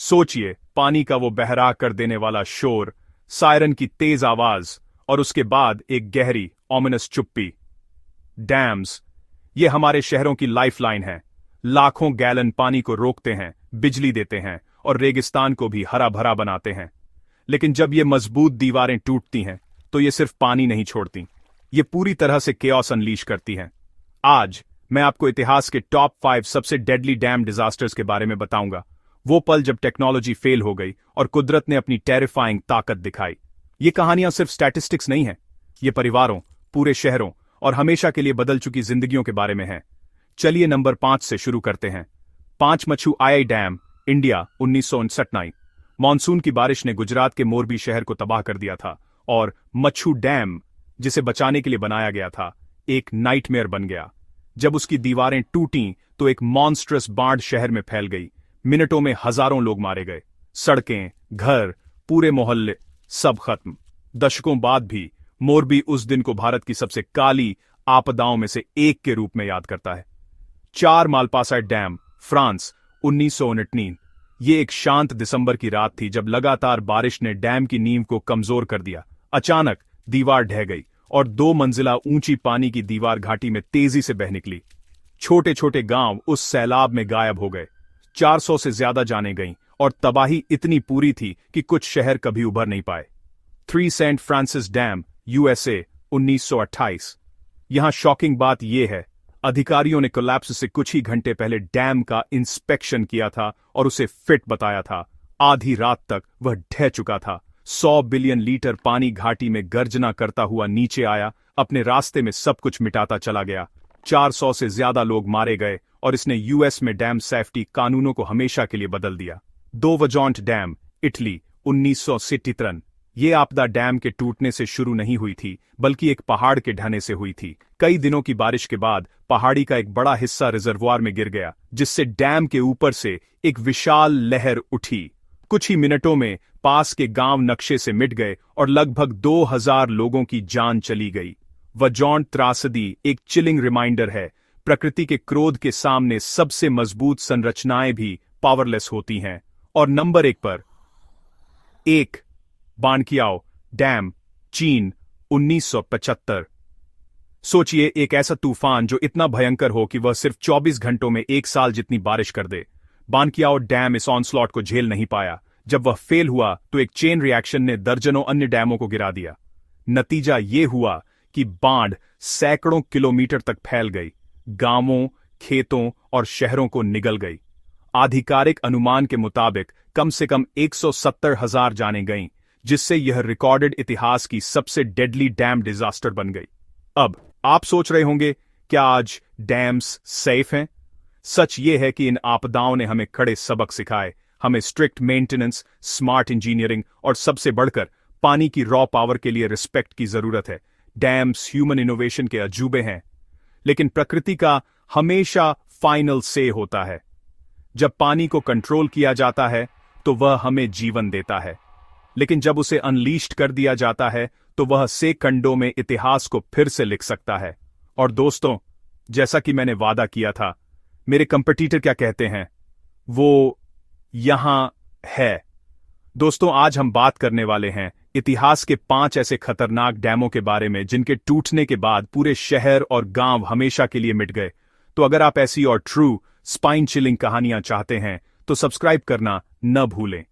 सोचिए, पानी का वो बहरा कर देने वाला शोर, सायरन की तेज आवाज और उसके बाद एक गहरी ऑमिनस चुप्पी। डैम्स, ये हमारे शहरों की लाइफलाइन है। लाखों गैलन पानी को रोकते हैं, बिजली देते हैं और रेगिस्तान को भी हरा भरा बनाते हैं। लेकिन जब ये मजबूत दीवारें टूटती हैं तो ये सिर्फ पानी नहीं छोड़ती, ये पूरी तरह से केओस अनलीश करती हैं। आज मैं आपको इतिहास के टॉप 5 सबसे डेडली डैम डिजास्टर्स के बारे में बताऊंगा। वो पल जब टेक्नोलॉजी फेल हो गई और कुदरत ने अपनी टेरिफाइंग ताकत दिखाई। ये कहानियां सिर्फ स्टैटिस्टिक्स नहीं हैं, ये परिवारों, पूरे शहरों और हमेशा के लिए बदल चुकी जिंदगियों के बारे में हैं। चलिए नंबर 5 से शुरू करते हैं। 5 मच्छू आई डैम, इंडिया, 1959। मानसून की बारिश ने गुजरात के मोरबी शहर को तबाह कर दिया था और मच्छू डैम, जिसे बचाने के लिए बनाया गया था, एक नाइटमेयर बन गया। जब उसकी दीवारें टूटीं तो एक मॉन्स्ट्रस बाढ़ शहर में फैल गई। मिनटों में हजारों लोग मारे गए, सड़कें, घर, पूरे मोहल्ले सब खत्म। दशकों बाद भी मोरबी उस दिन को भारत की सबसे काली आपदाओं में से एक के रूप में याद करता है। 4 मालपासा डैम, फ्रांस, 1919। ये एक शांत दिसंबर की रात थी जब लगातार बारिश ने डैम की नींव को कमजोर कर दिया। अचानक दीवार ढह गई और 2 मंजिला ऊंची पानी की दीवार घाटी में तेजी से बह निकली। छोटे छोटे गांव उस सैलाब में गायब हो गए। 400 से ज्यादा जानें गईं और तबाही इतनी पूरी थी कि कुछ शहर कभी उभर नहीं पाए। 3 सेंट फ्रांसिस डैम, यूएसए, 1928। यहां शॉकिंग बात यह है, अधिकारियों ने कोलैप्स से कुछ ही घंटे पहले डैम का इंस्पेक्शन किया था और उसे फिट बताया था। आधी रात तक वह ढह चुका था। 100 बिलियन लीटर पानी घाटी में गर्जना करता हुआ नीचे आया, अपने रास्ते में सब कुछ मिटाता चला गया। 400 से ज्यादा लोग मारे गए और इसने यूएस में डैम सेफ्टी कानूनों को हमेशा के लिए बदल दिया। 2 वजॉन्ट डैम, इटली, 1973। ये आपदा डैम के टूटने से शुरू नहीं हुई थी, बल्कि एक पहाड़ के ढहने से हुई थी। कई दिनों की बारिश के बाद पहाड़ी का एक बड़ा हिस्सा रिजर्वुआर में गिर गया, जिससे डैम के ऊपर से एक विशाल लहर उठी। कुछ ही मिनटों में पास के गांव नक्शे से मिट गए और लगभग 2000 लोगों की जान चली गई। वजॉन्ट त्रासदी एक चिलिंग रिमाइंडर है, प्रकृति के क्रोध के सामने सबसे मजबूत संरचनाएं भी पावरलेस होती हैं। और नंबर 1 पर बानकियाओ डैम, चीन, 1975। सोचिए, एक ऐसा तूफान जो इतना भयंकर हो कि वह सिर्फ 24 घंटों में 1 साल जितनी बारिश कर दे। बानकियाओ डैम इस ऑनस्लॉट को झेल नहीं पाया। जब वह फेल हुआ तो एक चेन रिएक्शन ने दर्जनों अन्य डैमों को गिरा दिया। नतीजा ये हुआ कि बाढ़ सैकड़ों किलोमीटर तक फैल गई, गांवों, खेतों और शहरों को निगल गई। आधिकारिक अनुमान के मुताबिक कम से कम 170,000 जानें गईं, जिससे यह रिकॉर्डेड इतिहास की सबसे डेडली डैम डिजास्टर बन गई। अब आप सोच रहे होंगे, क्या आज डैम्स सेफ हैं? सच ये है कि इन आपदाओं ने हमें कड़े सबक सिखाए। हमें स्ट्रिक्ट मेंटेनेंस, स्मार्ट इंजीनियरिंग और सबसे बढ़कर पानी की रॉ पावर के लिए रिस्पेक्ट की जरूरत है। डैम्स ह्यूमन इनोवेशन के अजूबे हैं, लेकिन प्रकृति का हमेशा फाइनल से होता है। जब पानी को कंट्रोल किया जाता है तो वह हमें जीवन देता है, लेकिन जब उसे अनलीश्ड कर दिया जाता है तो वह सेकंडों में इतिहास को फिर से लिख सकता है। और दोस्तों, जैसा कि मैंने वादा किया था, मेरे कंपटीटर क्या कहते हैं, वो यहां है। दोस्तों, आज हम बात करने वाले हैं इतिहास के 5 ऐसे खतरनाक डैमों के बारे में जिनके टूटने के बाद पूरे शहर और गांव हमेशा के लिए मिट गए। तो अगर आप ऐसी और ट्रू स्पाइन चिलिंग कहानियां चाहते हैं तो सब्सक्राइब करना न भूलें।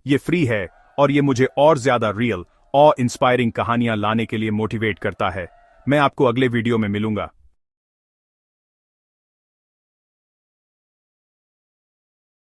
ये फ्री है और ये मुझे और ज्यादा रियल और इंस्पायरिंग कहानियां लाने के लिए मोटिवेट करता है। मैं आपको अगले वीडियो में मिलूंगा।